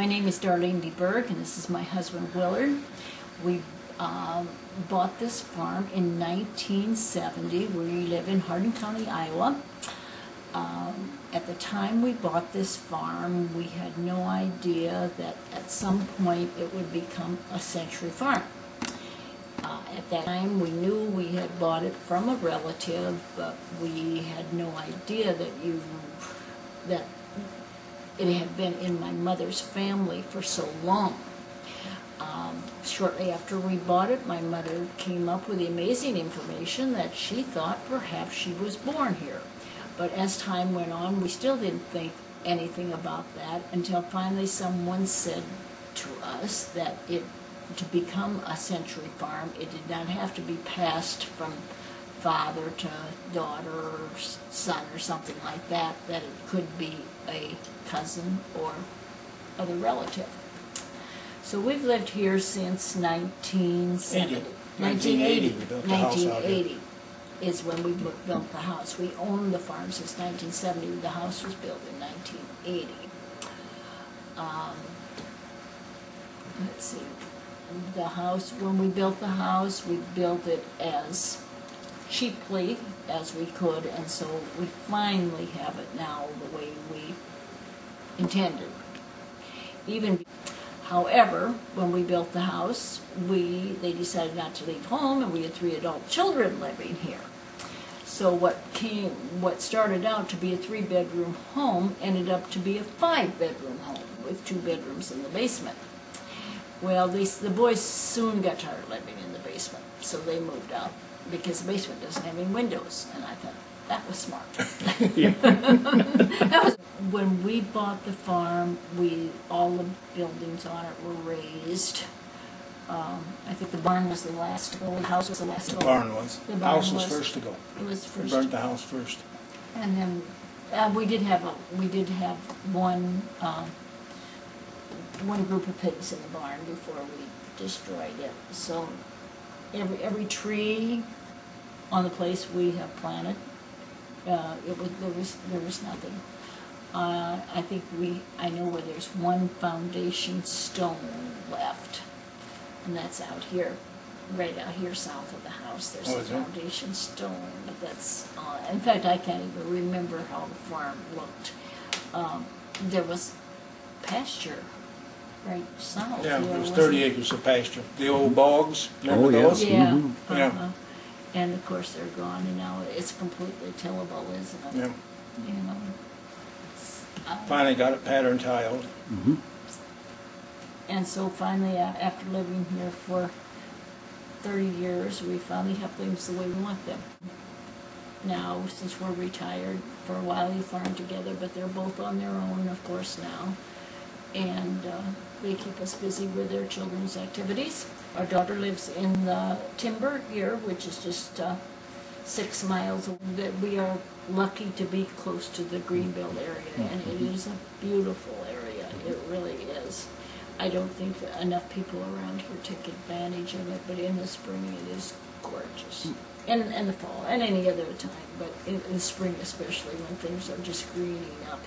My name is Darlene DeBerg, and this is my husband Willard. We bought this farm in 1970. We live in Hardin County, Iowa. At the time we bought this farm, we had no idea that at some point it would become a century farm. At that time we knew we had bought it from a relative, but we had no idea that it had been in my mother's family for so long. Shortly after we bought it, my mother came up with the amazing information that she thought perhaps she was born here. But as time went on, we still didn't think anything about that until finally someone said to us that to become a century farm, it did not have to be passed from father to daughter or son or something like that, that it could be a cousin or other relative. So we've lived here since 1970. 1980 we built the house out here. 1980 is when we built the house. We owned the farm since 1970. The house was built in 1980. Let's see. The house, when we built the house, we built it as cheaply as we could, and so we finally have it now the way we intended. However, when we built the house, they decided not to leave home, and we had 3 adult children living here. So what started out to be a 3-bedroom home ended up to be a 5-bedroom home with 2 bedrooms in the basement. Well, the boys soon got tired of living in the basement, so they moved out because the basement doesn't have any windows, and I thought that was smart. When we bought the farm, all the buildings on it were raised. I think the barn was the last to go. The house was the last to go. The barn was. The house was first to go. It was first. We burnt the house first. And then we did have one group of pigs in the barn before we destroyed it. So every tree on the place we have planted, there was nothing. I know where there's one foundation stone left, and that's out here, right out here south of the house. There's a foundation stone. That's in fact, I can't even remember how the farm looked. There was pasture right south. Yeah, there was 30 acres of pasture. The old bogs, remember those? Yeah. Mm-hmm. Yeah. And of course they're gone, and now it's completely tillable, isn't it? Yeah. You know. Finally got it pattern tiled. Mm-hmm. And so finally, after living here for 30 years, we finally have things the way we want them. Now, since we're retired, for a while we farmed together, but they're both on their own, of course, now. And they keep us busy with their children's activities. Our daughter lives in the timber here, which is just 6 miles away. We are lucky to be close to the Greenbelt area, and it is a beautiful area. It really is. I don't think enough people around here take advantage of it, but in the spring it is gorgeous. And the fall, and any other time, but in the spring especially, when things are just greening up.